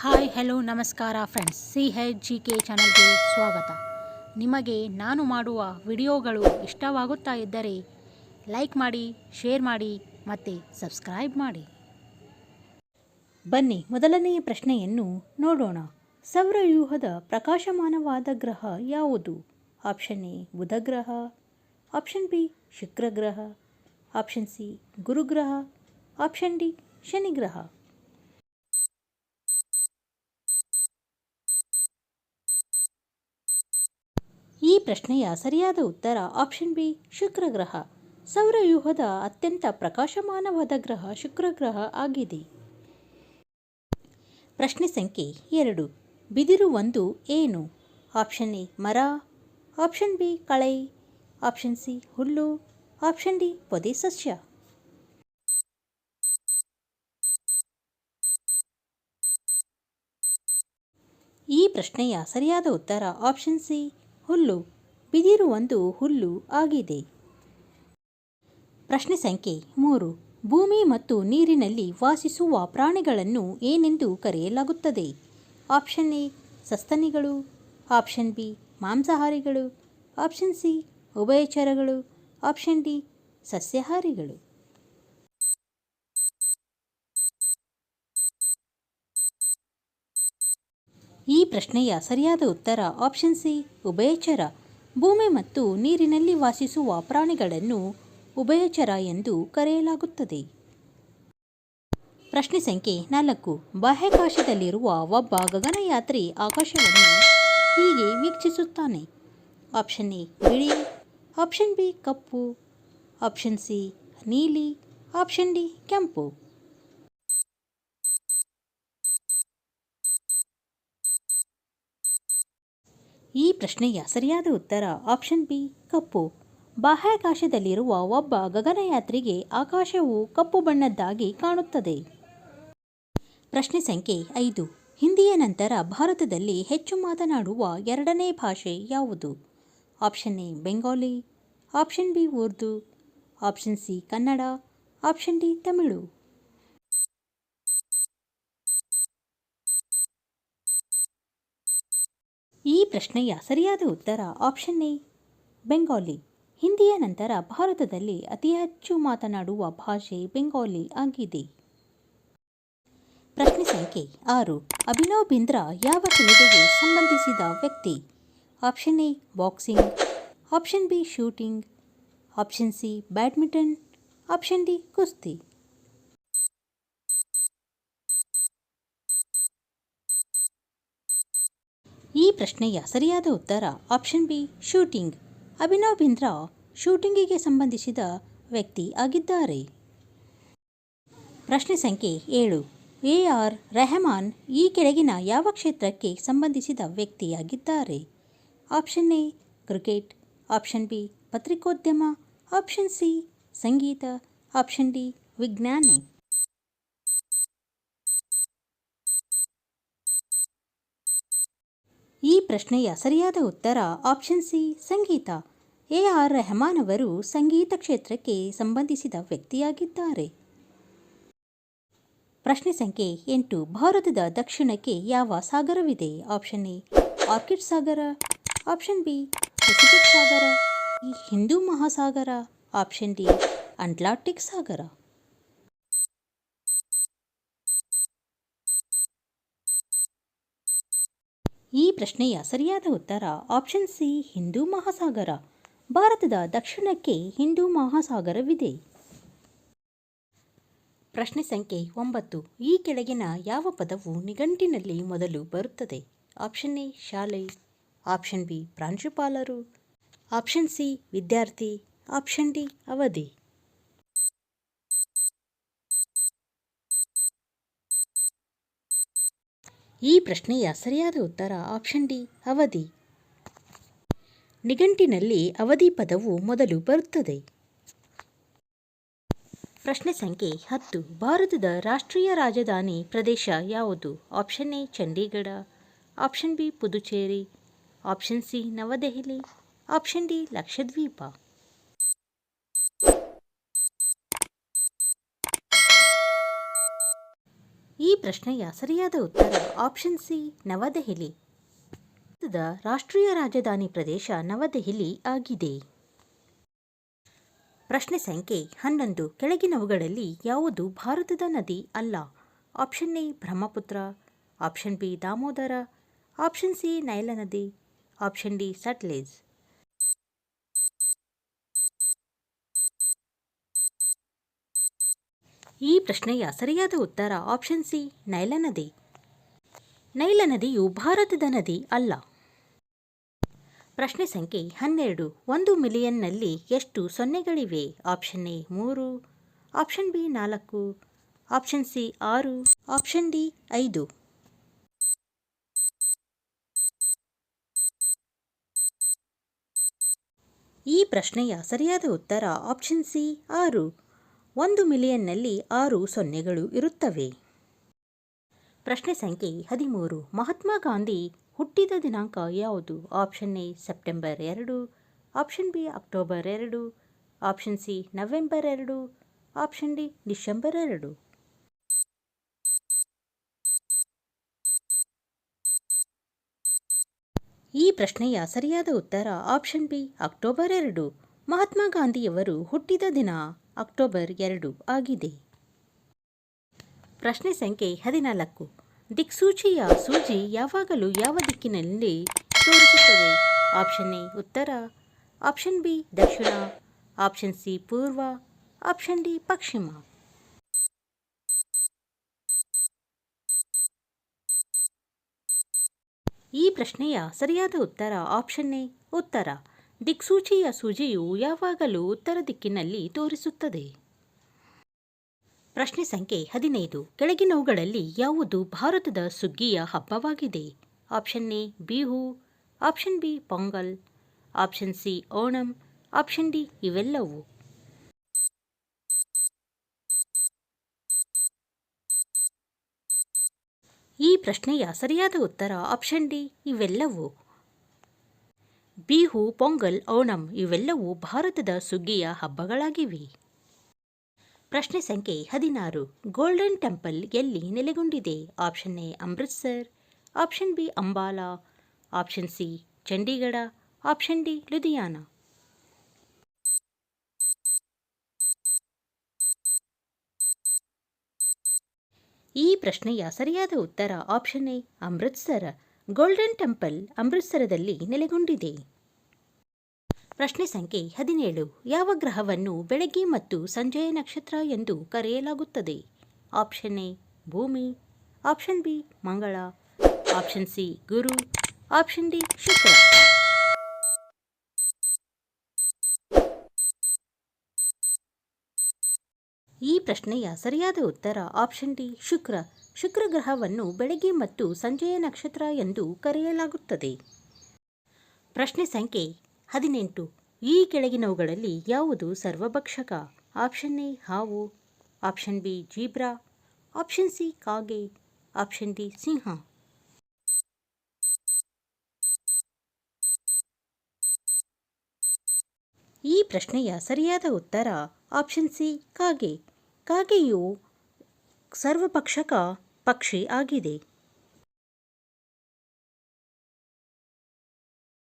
Hi hello ನಮಸ್ಕಾರ friends, CHGK ಚಾನಲ್ಗೆ ಸ್ವಾಗತ. ನಿಮಗೆ ನಾನು ಮಾಡುವ ವಿಡಿಯೋಗಳು ಇಷ್ಟವಾಗುತ್ತಾ ಇದ್ದರೆ ಲೈಕ್ ಮಾಡಿ, ಶೇರ್ ಮಾಡಿ ಮತ್ತು ಸಬ್ಸ್ಕ್ರೈಬ್ ಮಾಡಿ. ಬನ್ನಿ ಮೊದಲನೆಯ ಪ್ರಶ್ನೆಯನ್ನು ನೋಡೋಣ. ಸೌರವ್ಯೂಹದ ಪ್ರಕಾಶಮಾನವಾದ ಗ್ರಹ ಯಾವುದು? ಆಪ್ಷನ್ ಎ ಬುಧ ಗ್ರಹ, ಆಪ್ಷನ್ ಬಿ ಶುಕ್ರ ಗ್ರಹ, ಆಪ್ಷನ್ ಸಿ ಗುರುಗ್ರಹ, ಆಪ್ಷನ್ ಡಿ ಶನಿ ಗ್ರಹ. ಈ ಪ್ರಶ್ನೆಯ ಸರಿಯಾದ ಉತ್ತರ ಆಪ್ಷನ್ ಬಿ ಶುಕ್ರ ಗ್ರಹ. ಸೌರವ್ಯೂಹದ ಅತ್ಯಂತ ಪ್ರಕಾಶಮಾನವಾದ ಗ್ರಹ ಶುಕ್ರ ಗ್ರಹ ಆಗಿದೆ. ಪ್ರಶ್ನೆ ಸಂಖ್ಯೆ 2. ಬಿದಿರು ಒಂದು ಏನು? ಆಪ್ಷನ್ ಎ ಮರ, ಆಪ್ಷನ್ ಬಿ ಕಳೆ, ಆಪ್ಷನ್ ಸಿ ಹುಲ್ಲು, ಆಪ್ಷನ್ ಡಿ ಪೊದೆ ಸಸ್ಯ. ಈ ಪ್ರಶ್ನೆಯ ಸರಿಯಾದ ಉತ್ತರ ಆಪ್ಷನ್ ಸಿ ಹುಲ್ಲು. ಬಿದಿರು ಒಂದು ಹುಲ್ಲು ಆಗಿದೆ. ಪ್ರಶ್ನೆ ಸಂಖ್ಯೆ 3. ಭೂಮಿ ಮತ್ತು ನೀರಿನಲ್ಲಿ ವಾಸಿಸುವ ಪ್ರಾಣಿಗಳನ್ನು ಏನೆಂದು ಕರೆಯಲಾಗುತ್ತದೆ? ಆಪ್ಷನ್ ಎ ಸಸ್ತನಿಗಳು, ಆಪ್ಷನ್ ಬಿ ಮಾಂಸಾಹಾರಿಗಳು, ಆಪ್ಷನ್ ಸಿ ಉಭಯಚರಗಳು, ಆಪ್ಷನ್ ಡಿ ಸಸ್ಯಾಹಾರಿಗಳು. ಈ ಪ್ರಶ್ನೆಯ ಸರಿಯಾದ ಉತ್ತರ ಆಪ್ಷನ್ ಸಿ ಉಭಯಚರ. ಭೂಮಿ ಮತ್ತು ನೀರಿನಲ್ಲಿ ವಾಸಿಸುವ ಪ್ರಾಣಿಗಳನ್ನು ಉಭಯಚರ ಎಂದು ಕರೆಯಲಾಗುತ್ತದೆ. ಪ್ರಶ್ನೆ ಸಂಖ್ಯೆ 4. ಬಾಹ್ಯಾಕಾಶದಲ್ಲಿರುವ ಒಬ್ಬ ಗಗನಯಾತ್ರಿ ಆಕಾಶವನ್ನು ಹೀಗೆ ವೀಕ್ಷಿಸುತ್ತಾನೆ. ಆಪ್ಷನ್ ಎ ಬಿಳಿ, option B cup, option C ನೀಲಿ, ಆಪ್ಷನ್ ಡಿ ಕೆಂಪು. ಈ ಪ್ರಶ್ನೆಯ ಸರಿಯಾದ ಉತ್ತರ ಆಪ್ಷನ್ ಬಿ ಕಪ್ಪು. ಬಾಹ್ಯಾಕಾಶದಲ್ಲಿರುವ ಒಬ್ಬ ಗಗನಯಾತ್ರಿಗೆ ಆಕಾಶವು ಕಪ್ಪು ಬಣ್ಣದ್ದಾಗಿ ಕಾಣುತ್ತದೆ. ಪ್ರಶ್ನೆ ಸಂಖ್ಯೆ 5. ಹಿಂದಿಯ ನಂತರ ಭಾರತದಲ್ಲಿ ಹೆಚ್ಚು ಮಾತನಾಡುವ ಎರಡನೇ ಭಾಷೆ ಯಾವುದು? Option A Bengali, option B Urdu, option C Kannada, option D Tamil. ಈ ಪ್ರಶ್ನೆಯ ಸರಿಯಾದ ಉತ್ತರ ಆಪ್ಷನ್ ಎ ಬೆಂಗಾಲಿ. ಹಿಂದಿಯ ನಂತರ ಭಾರತದಲ್ಲಿ ಅತಿ ಹೆಚ್ಚು ಮಾತನಾಡುವ ಭಾಷೆ ಬೆಂಗಾಲಿ ಆಗಿದೆ. ಪ್ರಶ್ನೆ ಸಂಖ್ಯೆ 6. ಅಭಿನವ್ ಬಿಂದ್ರಾ ಯಾವ ಕ್ರೀಡೆಗೆ ಸಂಬಂಧಿಸಿದ ವ್ಯಕ್ತಿ? Option A boxing, option B shooting, option C badminton, option D ಕುಸ್ತಿ. ಈ ಪ್ರಶ್ನೆಯ ಸರಿಯಾದ ಉತ್ತರ option B shooting. Abhinav Bindra ಶೂಟಿಂಗಿಗೆ ಸಂಬಂಧಿಸಿದ ವ್ಯಕ್ತಿ ಆಗಿದ್ದಾರೆ. ಪ್ರಶ್ನೆ ಸಂಖ್ಯೆ 7. AR ರೆಹಮಾನ್ ಈ ಕೆಳಗಿನ ಯಾವ ಕ್ಷೇತ್ರಕ್ಕೆ ಸಂಬಂಧಿಸಿದ ವ್ಯಕ್ತಿಯಾಗಿದ್ದಾರೆ? Option A cricket, option B ಪತ್ರಿಕೋದ್ಯಮ, ಆಪ್ಷನ್ ಸಿ ಸಂಗೀತ, ಆಪ್ಷನ್ ಡಿ ವಿಜ್ಞಾನಿ. ಈ ಪ್ರಶ್ನೆಯ ಸರಿಯಾದ ಉತ್ತರ ಆಪ್ಷನ್ ಸಿ ಸಂಗೀತ. AR ರೆಹಮಾನ್ ಅವರು ಸಂಗೀತ ಕ್ಷೇತ್ರಕ್ಕೆ ಸಂಬಂಧಿಸಿದ ವ್ಯಕ್ತಿಯಾಗಿದ್ದಾರೆ. ಪ್ರಶ್ನೆ ಸಂಖ್ಯೆ 8. ಭಾರತದ ದಕ್ಷಿಣಕ್ಕೆ ಯಾವ ಸಾಗರವಿದೆ? ಆಪ್ಷನ್ ಎ ಆರ್ಕಿಡ್ ಸಾಗರ, ಆಪ್ಷನ್ ಬಿ ಪೆಸಿಫಿಕ್ ಸಾಗರ, Hindu Mahasagara, option D Atlantic ಸಾಗರ. ಈ ಪ್ರಶ್ನೆಯ ಸರಿಯಾದ ಉತ್ತರ ಆಪ್ಷನ್ ಸಿ ಹಿಂದೂ ಮಹಾಸಾಗರ. ಭಾರತದ ದಕ್ಷಿಣಕ್ಕೆ ಹಿಂದೂ ಮಹಾಸಾಗರವಿದೆ. ಪ್ರಶ್ನೆ ಸಂಖ್ಯೆ 9. ಈ ಕೆಳಗಿನ ಯಾವ ಪದವು ನಿಘಂಟಿನಲ್ಲಿ ಮೊದಲು ಬರುತ್ತದೆ? ಆಪ್ಷನ್ ಎ ಶಾಲೆ, ಆಪ್ಷನ್ ಬಿ ಪ್ರಾಂಶುಪಾಲರು, ಆಪ್ಷನ್ ಸಿ ವಿದ್ಯಾರ್ಥಿ, ಆಪ್ಷನ್ ಡಿ ಅವಧಿ. ಈ ಪ್ರಶ್ನೆಯ ಸರಿಯಾದ ಉತ್ತರ ಆಪ್ಷನ್ ಡಿ ಅವಧಿ. ನಿಘಂಟಿನಲ್ಲಿ ಅವಧಿ ಪದವು ಮೊದಲು ಬರುತ್ತದೆ. ಪ್ರಶ್ನೆ ಸಂಖ್ಯೆ 10. ಭಾರತದ ರಾಷ್ಟ್ರೀಯ ರಾಜಧಾನಿ ಪ್ರದೇಶ ಯಾವುದು? Option A Chandigarh, option B Puducherry, option C Navadehali, option D Lakshadweep. ಈ ಪ್ರಶ್ನೆಯ ಸರಿಯಾದ ಉತ್ತರ ಆಪ್ಷನ್ ಸಿ ನವದೆಹಲಿ. ಭಾರತದ ರಾಷ್ಟ್ರೀಯ ರಾಜಧಾನಿ ಪ್ರದೇಶ ನವದೆಹಲಿ ಆಗಿದೆ. ಪ್ರಶ್ನೆ ಸಂಖ್ಯೆ 11. ಕೆಳಗಿನವುಗಳಲ್ಲಿ ಯಾವುದು ಭಾರತದ ನದಿ ಅಲ್ಲ? Option A Brahmaputra, option B Damodar, option C Nile ನದಿ, ಆಪ್ಷನ್ ಡಿ ಸಟ್ಲೇಜ್. ಈ ಪ್ರಶ್ನೆಯ ಸರಿಯಾದ ಉತ್ತರ ಆಪ್ಷನ್ ಸಿ ನೈಲ ನದಿ. ನೈಲ ನದಿಯು ಭಾರತದ ನದಿ ಅಲ್ಲ. ಪ್ರಶ್ನೆ ಸಂಖ್ಯೆ 12. 1 ಮಿಲಿಯನ್ನಲ್ಲಿ ಎಷ್ಟು ಸೊನ್ನೆಗಳಿವೆ? Option A 3, option B 4, option C 6, option D 5. ಈ ಪ್ರಶ್ನೆಯ ಸರಿಯಾದ ಉತ್ತರ ಆಪ್ಷನ್ ಸಿ 6. 1 ಮಿಲಿಯನ್ನಲ್ಲಿ 6 ಸೊನ್ನೆಗಳು ಇರುತ್ತವೆ. ಪ್ರಶ್ನೆ ಸಂಖ್ಯೆ 13. ಮಹಾತ್ಮ ಗಾಂಧಿ ಹುಟ್ಟಿದ ದಿನಾಂಕ ಯಾವುದು? Option A September 2, option B October 2, option C November 2, option D December 2. ಈ ಪ್ರಶ್ನೆಯ ಸರಿಯಾದ ಉತ್ತರ ಆಪ್ಷನ್ ಬಿ ಅಕ್ಟೋಬರ್ 2. ಮಹಾತ್ಮ ಗಾಂಧಿಯವರು ಹುಟ್ಟಿದ ದಿನ ಅಕ್ಟೋಬರ್ 2 ಆಗಿದೆ. ಪ್ರಶ್ನೆ ಸಂಖ್ಯೆ 14. ದಿಕ್ಸೂಚಿಯ ಸೂಜಿ ಯಾವಾಗಲೂ ಯಾವ ದಿಕ್ಕಿನಲ್ಲಿ ತೋರಿಸುತ್ತದೆ? ಆಪ್ಷನ್ ಎ ಉತ್ತರ, ಆಪ್ಷನ್ ಬಿ ದಕ್ಷಿಣ, ಆಪ್ಷನ್ ಸಿ ಪೂರ್ವ, ಆಪ್ಷನ್ ಡಿ ಪಶ್ಚಿಮ. ಈ ಪ್ರಶ್ನೆಯ ಸರಿಯಾದ ಉತ್ತರ ಆಪ್ಷನ್ ಎ ಉತ್ತರ. ದಿಕ್ಸೂಚಿಯ ಸೂಜಿಯು ಯಾವಾಗಲೂ ಉತ್ತರ ದಿಕ್ಕಿನಲ್ಲಿ ತೋರಿಸುತ್ತದೆ. ಪ್ರಶ್ನೆ ಸಂಖ್ಯೆ 15. ಕೆಳಗಿನವುಗಳಲ್ಲಿ ಯಾವುದು ಭಾರತದ ಸುಗ್ಗಿಯ ಹಬ್ಬವಾಗಿದೆ? Option A Bihu, option B pongal, option C Onam, option D ಇವೆಲ್ಲವೂ. ಈ ಪ್ರಶ್ನೆಯ ಸರಿಯಾದ ಉತ್ತರ ಆಪ್ಷನ್ ಡಿ ಇವೆಲ್ಲವೂ. ಬಿಹು, ಪೊಂಗಲ್, ಓಣಂ ಇವೆಲ್ಲವೂ ಭಾರತದ ಸುಗ್ಗಿಯ ಹಬ್ಬಗಳಾಗಿವೆ. ಪ್ರಶ್ನೆ ಸಂಖ್ಯೆ 16. ಗೋಲ್ಡನ್ ಟೆಂಪಲ್ ಎಲ್ಲಿ ನೆಲೆಗೊಂಡಿದೆ? Option A Amritsar, option B Ambala, option C Chandigarh, option D Ludhiana. ಈ ಪ್ರಶ್ನೆಯ ಸರಿಯಾದ ಉತ್ತರ option A Amritsar. Golden temple ಅಮೃತ್ಸರದಲ್ಲಿ ನೆಲೆಗೊಂಡಿದೆ. ಪ್ರಶ್ನೆ ಸಂಖ್ಯೆ 17. ಯಾವ ಗ್ರಹವನ್ನು ಬೆಳಗ್ಗೆ ಮತ್ತು ಸಂಜೆಯ ನಕ್ಷತ್ರ ಎಂದು ಕರೆಯಲಾಗುತ್ತದೆ? ಆಪ್ಷನ್ ಎ ಭೂಮಿ, ಆಪ್ಷನ್ ಬಿ ಮಂಗಳ, ಆಪ್ಷನ್ ಸಿ ಗುರು, ಆಪ್ಷನ್ ಡಿ ಶುಕ್ರ. ಈ ಪ್ರಶ್ನೆಯ ಸರಿಯಾದ ಉತ್ತರ ಆಪ್ಷನ್ ಡಿ ಶುಕ್ರ. ಶುಕ್ರ ಗ್ರಹವನ್ನು ಬೆಳಗ್ಗೆ ಮತ್ತು ಸಂಜೆಯ ನಕ್ಷತ್ರ ಎಂದು ಕರೆಯಲಾಗುತ್ತದೆ. ಪ್ರಶ್ನೆ ಸಂಖ್ಯೆ 18. ಈ ಕೆಳಗಿನವುಗಳಲ್ಲಿ ಯಾವುದು ಸರ್ವಭಕ್ಷಕ? ಆಪ್ಷನ್ ಎ ಹಾವು, option B zebra, option C ಕಾಗೆ, ಆಪ್ಷನ್ ಡಿ ಸಿಂಹ. ಈ ಪ್ರಶ್ನೆಯ ಸರಿಯಾದ ಉತ್ತರ ಆಪ್ಷನ್ ಸಿ ಕಾಗೆ. ಕಾಗೆಯು ಸರ್ವಭಕ್ಷಕ ಪಕ್ಷಿ ಆಗಿದೆ.